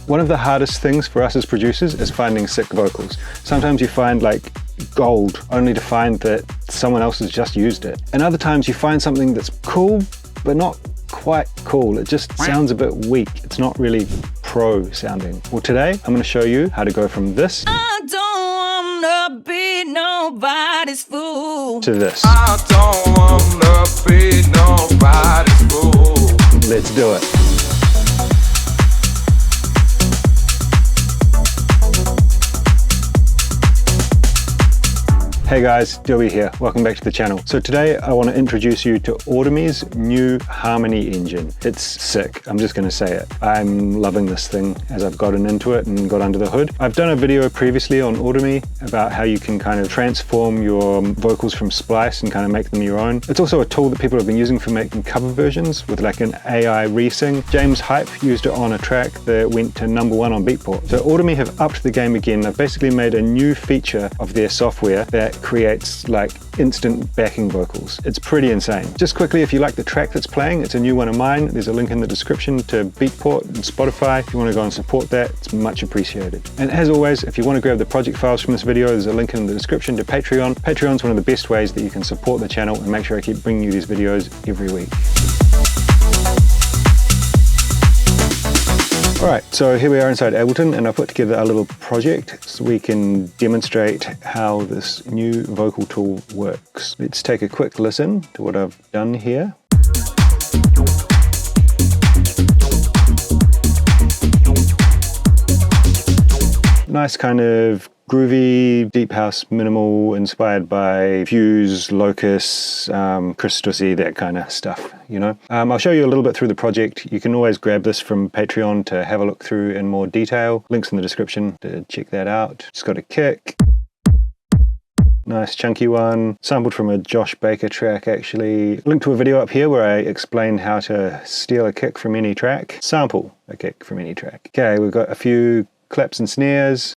One of the hardest things for us as producers is finding sick vocals. Sometimes you find like gold only to find that someone else has just used it. And other times you find something that's cool, but not quite cool. It just sounds a bit weak. It's not really pro sounding. Well, today I'm going to show you how to go from this I don't wanna be nobody's fool. to this. I don't wanna be nobody's fool. Let's do it. Hey guys, Dilby here. Welcome back to the channel. So today I want to introduce you to Audimee's new Harmony engine. It's sick, I'm just going to say it. I'm loving this thing as I've gotten into it and got under the hood. I've done a video previously on Audimee about how you can kind of transform your vocals from splice and kind of make them your own. It's also a tool that people have been using for making cover versions with like an AI resing. James Hype used it on a track that went to #1 on Beatport. So Audimee have upped the game again. They've basically made a new feature of their software that creates like instant backing vocals. It's pretty insane. Just quickly, if you like the track that's playing, it's a new one of mine. There's a link in the description to Beatport and Spotify. If you want to go and support that, it's much appreciated. And as always, if you want to grab the project files from this video, there's a link in the description to Patreon. Patreon's one of the best ways that you can support the channel and make sure I keep bringing you these videos every week. Alright, so here we are inside Ableton, and I put together a little project so we can demonstrate how this new vocal tool works. Let's take a quick listen to what I've done here. Nice kind of groovy, deep house, minimal, inspired by Fuse, Locus, Chris Stussy, that kind of stuff, you know. I'll show you a little bit through the project. You can always grab this from Patreon to have a look through in more detail. Links in the description to check that out. It's got a kick. Nice chunky one, sampled from a Josh Baker track actually. Link to a video up here where I explain how to steal a kick from any track. Sample a kick from any track. Okay, we've got a few claps and snares.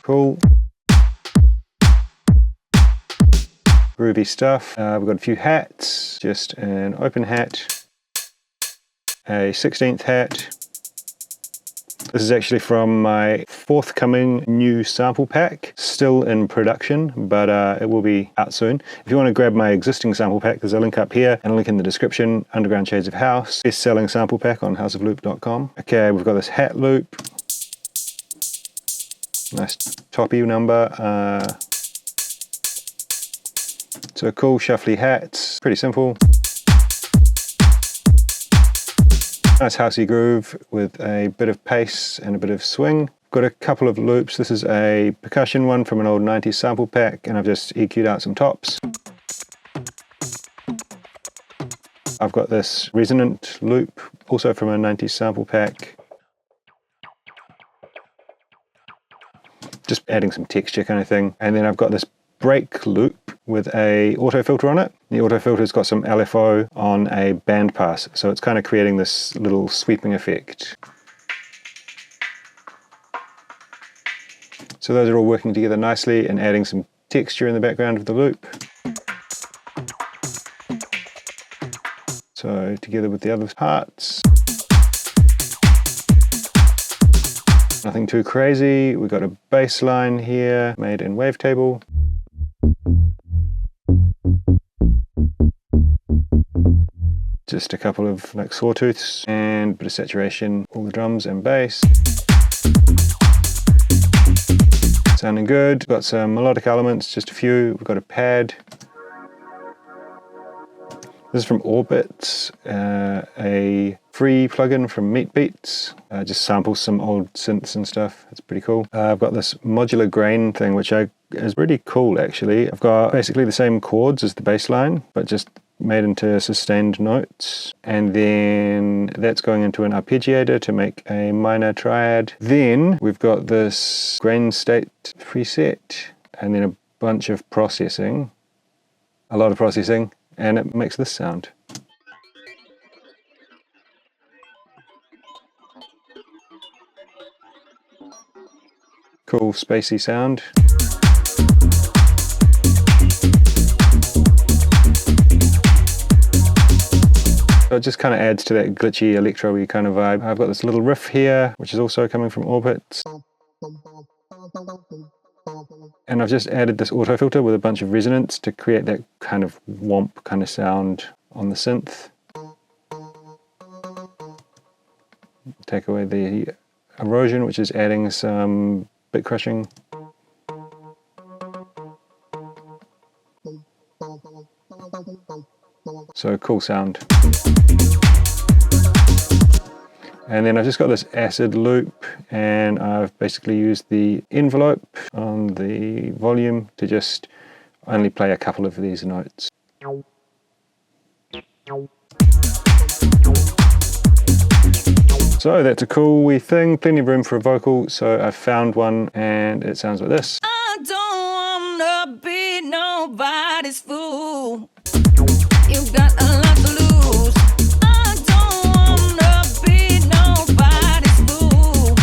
Cool. Groovy stuff. We've got a few hats, just an open hat, a 16th hat. This is actually from my forthcoming new sample pack, still in production, but it will be out soon. If you want to grab my existing sample pack, there's a link up here and a link in the description. Underground Shades of House, best-selling sample pack on houseofloop.com. Okay, we've got this hat loop. Nice toppy number. So cool shuffly hats, pretty simple. Nice housey groove with a bit of pace and a bit of swing. Got a couple of loops. This is a percussion one from an old 90s sample pack, and I've just EQ'd out some tops. I've got this resonant loop, also from a 90s sample pack. Just adding some texture kind of thing. And then I've got this break loop with a auto filter on it. The auto filter's got some LFO on a band pass, so it's kind of creating this little sweeping effect. So those are all working together nicely and adding some texture in the background of the loop. So together with the other parts. Nothing too crazy. We've got a bass line here made in Wavetable. Just a couple of like sawtooths and a bit of saturation, all the drums and bass. Sounding good. Got some melodic elements, just a few. We've got a pad. This is from Orbit, a free plugin from Meatbeats. Just samples some old synths and stuff. It's pretty cool. I've got this modular grain thing, which is really cool actually. I've got basically the same chords as the bass line, but just made into sustained notes. And then that's going into an arpeggiator to make a minor triad. Then we've got this grain state preset, and then a bunch of processing, a lot of processing. And it makes this sound. Cool spacey sound. So it just kind of adds to that glitchy electro-y kind of vibe. I've got this little riff here, which is also coming from Orbit. And I've just added this auto filter with a bunch of resonance to create that kind of womp kind of sound on the synth. Take away the erosion, which is adding some bit crushing. So cool sound. And then I've just got this acid loop, and I've basically used the envelope on the volume to just only play a couple of these notes. So that's a cool wee thing, plenty of room for a vocal, so I found one and it sounds like this. I don't wanna be nobody's fool. You got a lot to lose. I don't wanna be nobody's fool.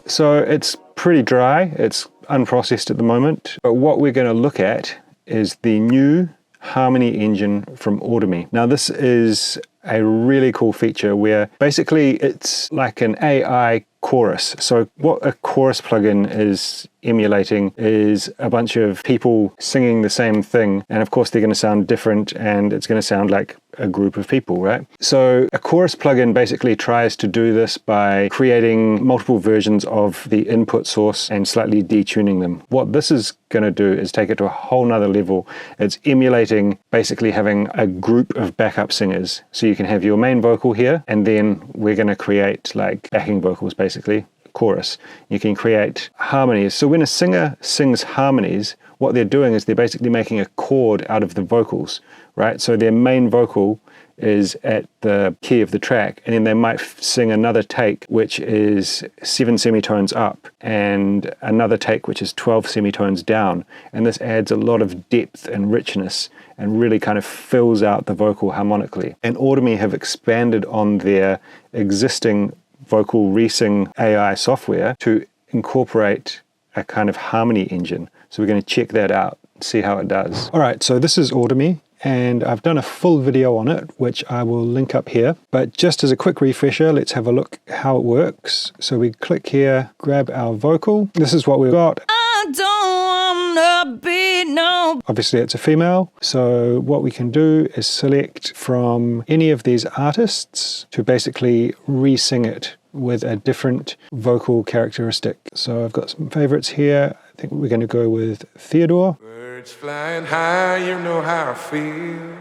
So it's pretty dry, it's unprocessed at the moment, but what we're going to look at is the new harmony engine from Audimee. Now this is a really cool feature where basically it's like an AI chorus. So what a chorus plugin is emulating is a bunch of people singing the same thing, and of course they're going to sound different and it's going to sound like a group of people, right? So a chorus plugin basically tries to do this by creating multiple versions of the input source and slightly detuning them. What this is going to do is take it to a whole nother level. It's emulating basically having a group of backup singers. So you can have your main vocal here, and then we're going to create like backing vocals, basically chorus. You can create harmonies. So when a singer sings harmonies, what they're doing is they're basically making a chord out of the vocals, right? So their main vocal is at the key of the track, and then they might sing another take which is 7 semitones up and another take which is 12 semitones down, and this adds a lot of depth and richness and really kind of fills out the vocal harmonically. And Audimee have expanded on their existing vocal resing AI software to incorporate a kind of harmony engine. So we're going to check that out, see how it does. All right, so this is Audimee, and I've done a full video on it, which I will link up here. But just as a quick refresher, let's have a look how it works. So we click here, grab our vocal. This is what we've got. I don't wanna be no. Obviously it's a female, so what we can do is select from any of these artists to basically re-sing it with a different vocal characteristic. So I've got some favorites here. I think we're going to go with Theodore. Birds flying high, you know how I feel.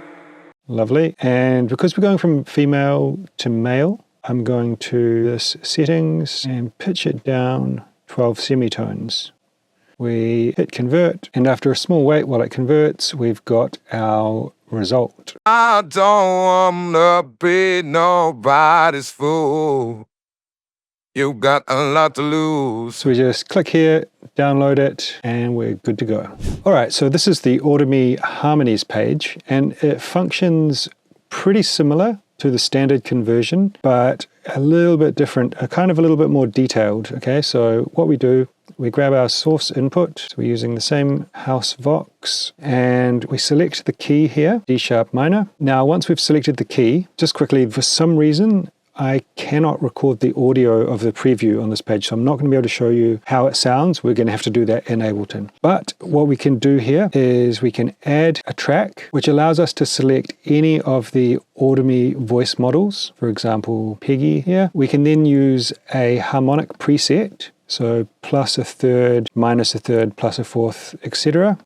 Lovely. And because we're going from female to male, I'm going to this settings and pitch it down 12 semitones. We hit convert, and after a small wait while it converts, we've got our result. I don't wanna be nobody's fool. You got a lot to lose. So we just click here, download it, and we're good to go. All right, so this is the Audimee Harmonies page, and it functions pretty similar to the standard conversion, but a little bit different, kind of a little bit more detailed. Okay, so what we do, we grab our source input. So we're using the same house Vox, and we select the key here, D sharp minor. Now, once we've selected the key, just quickly, for some reason, I cannot record the audio of the preview on this page, so I'm not going to be able to show you how it sounds. We're going to have to do that in Ableton. But what we can do here is we can add a track, which allows us to select any of the Audimee voice models, for example, Peggy here. We can then use a harmonic preset, so plus a third, minus a third, plus a fourth, etc.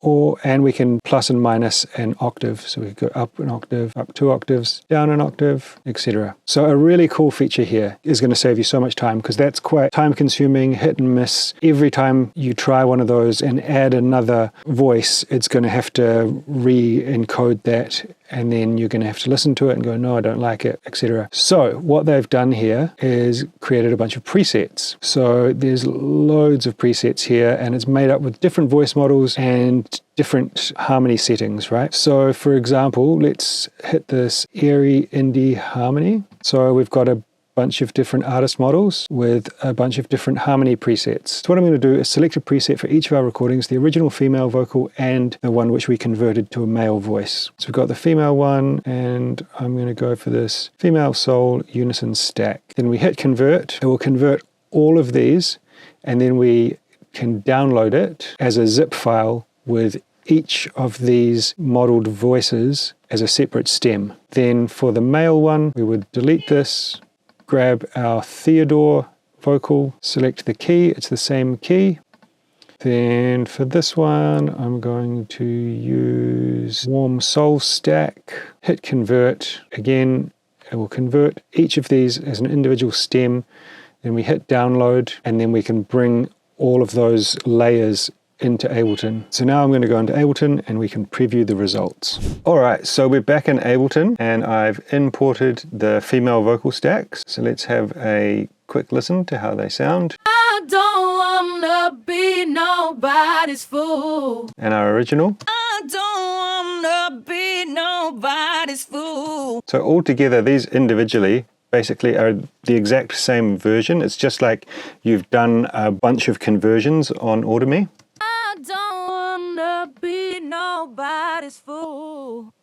And we can plus and minus an octave. So we could go up an octave, up 2 octaves, down an octave, etc. So a really cool feature here is going to save you so much time, because that's quite time consuming, hit and miss. Every time you try one of those and add another voice, it's going to have to re-encode that, and then you're going to have to listen to it and go, no, I don't like it, etc. So what they've done here is created a bunch of presets. So there's loads of presets here, and it's made up with different voice models and different harmony settings, right? So for example, let's hit this airy indie harmony. So we've got a bunch of different artist models with a bunch of different harmony presets. So what I'm going to do is select a preset for each of our recordings, the original female vocal and the one which we converted to a male voice. So we've got the female one, and I'm going to go for this female soul unison stack. Then we hit convert. It will convert all of these, and then we can download it as a zip file with each of these modeled voices as a separate stem. Then for the male one, we would delete this, grab our Theodore vocal, select the key, it's the same key. Then for this one, I'm going to use Warm Soul Stack, hit convert. Again, it will convert each of these as an individual stem. Then we hit download, and then we can bring all of those layers into Ableton. So now I'm going to go into Ableton and we can preview the results. Alright, so we're back in Ableton and I've imported the female vocal stacks. So let's have a quick listen to how they sound. I don't wanna be nobody's fool. And our original. I don't wanna be nobody's fool. So all together, these individually basically are the exact same version. It's just like you've done a bunch of conversions on Audimee. I don't wanna be nobody's fool.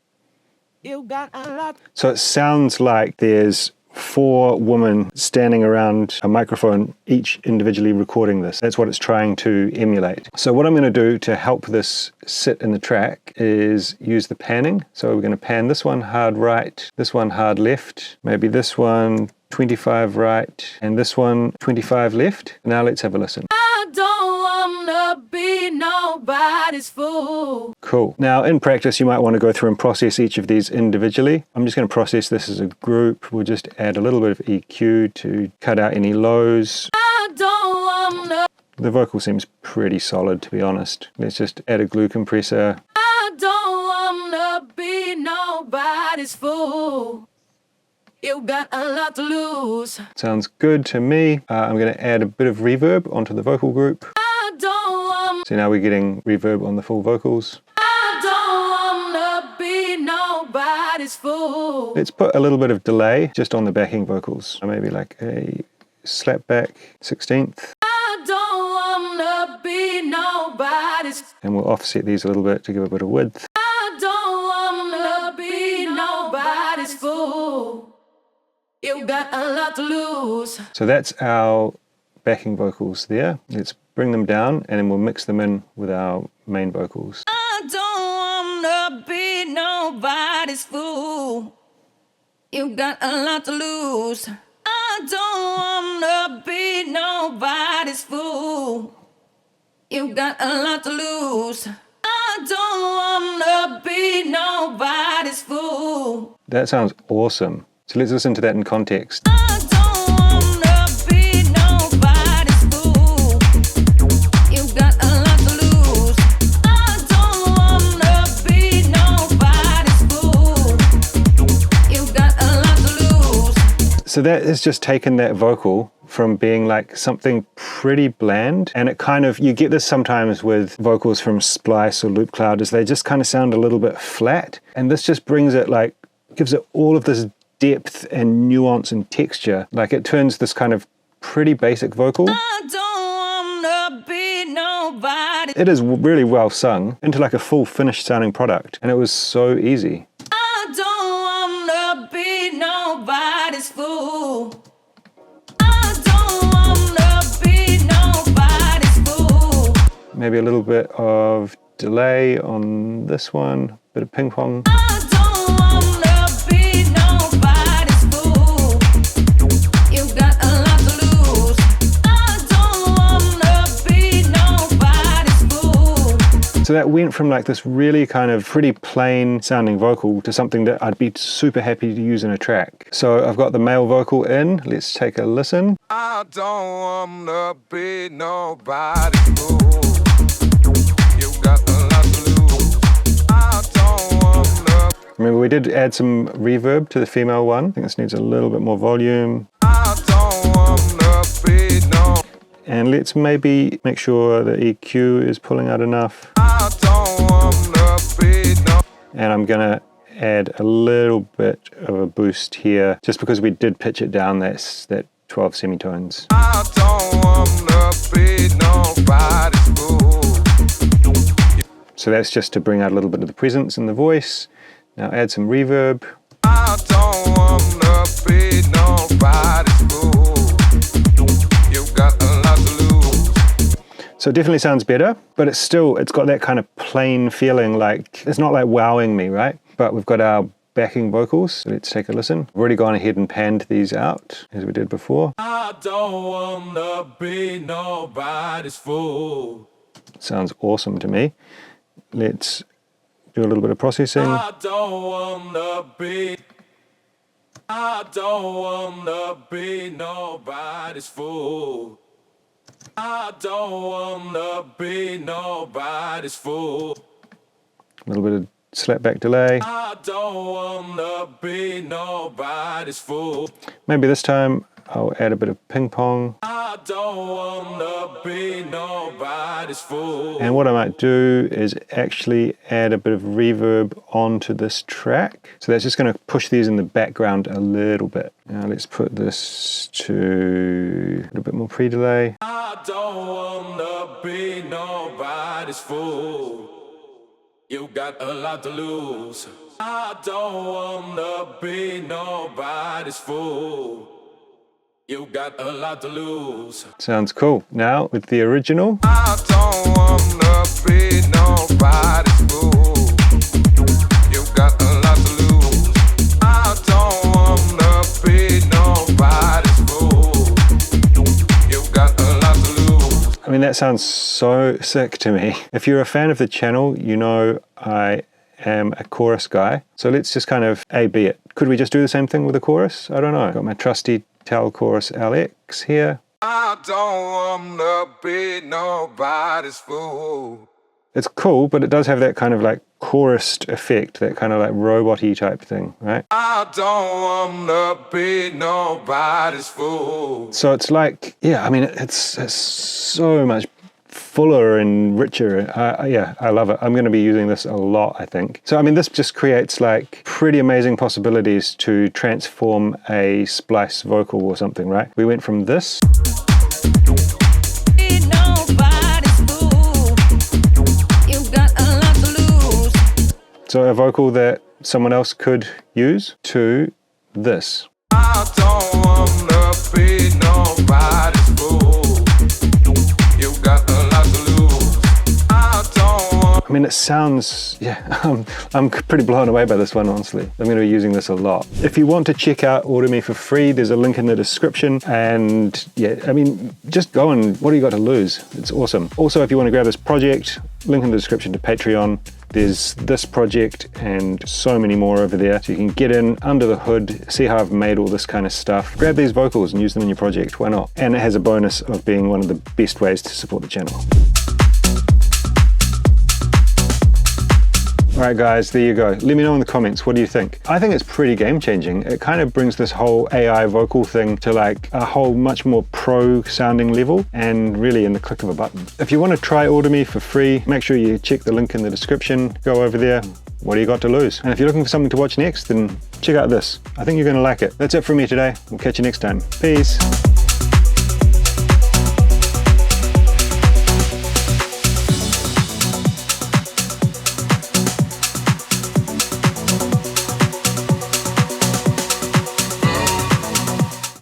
You got a lot. So it sounds like there's 4 women standing around a microphone, each individually recording this. That's what it's trying to emulate. So what I'm going to do to help this sit in the track is use the panning. So we're going to pan this one hard right, this one hard left, maybe this one 25 right, and this one 25 left. Now let's have a listen. I don't wanna be nobody's fool. Cool. Now in practice you might want to go through and process each of these individually. I'm just going to process this as a group. We'll just add a little bit of EQ to cut out any lows. I don't wanna. The vocal seems pretty solid, to be honest. Let's just add a glue compressor. I don't wanna be nobody's fool. You got a lot to lose. Sounds good to me. I'm going to add a bit of reverb onto the vocal group. I don't wanna. So now we're getting reverb on the full vocals. I don't wanna be nobody's fool. Let's put a little bit of delay just on the backing vocals. Maybe like a slapback 16th. I don't wanna be nobody's. And we'll offset these a little bit to give a bit of width. I don't wanna be nobody's fool. You got a lot to lose. So that's our backing vocals there. Let's bring them down and then we'll mix them in with our main vocals. I don't wanna be nobody's fool. You got a lot to lose. I don't wanna be nobody's fool. You got a lot to lose. I don't wanna be nobody's fool. That sounds awesome. So let's listen to that in context. I don't wanna be nobody's fool. You got a lot to lose. I don't wanna be nobody's fool. You got a lot to lose. So that has just taken that vocal from being like something pretty bland, and it kind of, you get this sometimes with vocals from Splice or Loop Cloud, is they just kind of sound a little bit flat, and this just brings it, like, gives it all of this depth and nuance and texture. Like it turns this kind of pretty basic vocal, I don't wanna be nobody. it is really well sung, into like a full finished sounding product, and it was so easy. I don't wanna be nobody's fool. I don't wanna be nobody's fool. Maybe a little bit of delay on this one, bit of ping pong. I don't wanna be nobody's fool. You got a lot to lose. I don't wanna be nobody's fool. So that went from like this really kind of pretty plain sounding vocal to something that I'd be super happy to use in a track. So I've got the male vocal in. Let's take a listen. I don't wanna be nobody's fool. You got a lot to lose. I don't wanna. Remember, we did add some reverb to the female one. I think this needs a little bit more volume. I don't wanna be no. And let's maybe make sure the EQ is pulling out enough. I don't wanna be no. And I'm gonna add a little bit of a boost here, just because we did pitch it down that 12 semitones. I don't wanna be nobody's fool. So that's just to bring out a little bit of the presence in the voice. Now add some reverb. I don't wanna be nobody's fool. You got a lot to lose. So it definitely sounds better, but it's got that kind of plain feeling, like it's not like wowing me, right? But we've got our backing vocals. So let's take a listen. I've already gone ahead and panned these out as we did before. I don't wanna be nobody's fool. Sounds awesome to me. Let's do a little bit of processing. I don't wanna be nobody's fool. I don't wanna be nobody's fool. A little bit of slapback delay. I don't wanna be nobody's fool. Maybe this time I'll add a bit of ping pong. I don't wanna be nobody's fool. And what I might do is actually add a bit of reverb onto this track. So that's just going to push these in the background a little bit. Now let's put this to a little bit more pre-delay. I don't wanna be nobody's fool. You got a lot to lose. I don't wanna be nobody's fool. You got a lot to lose. Sounds cool. Now with the original. I don't wanna be nobody's fool. You got a lot to lose. I don't wanna be nobody's fool. You got a lot to lose. I mean, that sounds so sick to me. If you're a fan of the channel, you know I am a chorus guy. So let's just kind of A/B it. Could we just do the same thing with the chorus? I don't know. Got my trusty Tal Chorus LX here. I don't wanna be nobody's fool. It's cool, but it does have that kind of like chorused effect, that kind of like robot-y type thing, right? I don't wanna be nobody's fool. So it's like, yeah, I mean, it's so much fuller and richer. Yeah, I love it. I'm going to be using this a lot, I think. So, I mean, this just creates like pretty amazing possibilities to transform a splice vocal or something, right? We went from this. So a vocal that someone else could use to this. I don't wanna be nobody's fool. You got a lot to lose. I don't want. I mean, it sounds, yeah, I'm pretty blown away by this one, honestly. I'm going to be using this a lot. If you want to check out Audimee for free, there's a link in the description. And yeah, I mean, just go and what do you got to lose? It's awesome. Also, if you want to grab this project, link in the description to Patreon. There's this project and so many more over there. So you can get in under the hood, see how I've made all this kind of stuff. Grab these vocals and use them in your project, why not? And it has a bonus of being one of the best ways to support the channel. All right, guys, there you go. Let me know in the comments, what do you think? I think it's pretty game-changing. It kind of brings this whole AI vocal thing to like a whole much more pro-sounding level and really in the click of a button. If you want to try Audimee for free, make sure you check the link in the description. Go over there. What do you got to lose? And if you're looking for something to watch next, then check out this. I think you're going to like it. That's it from me today. We'll catch you next time. Peace.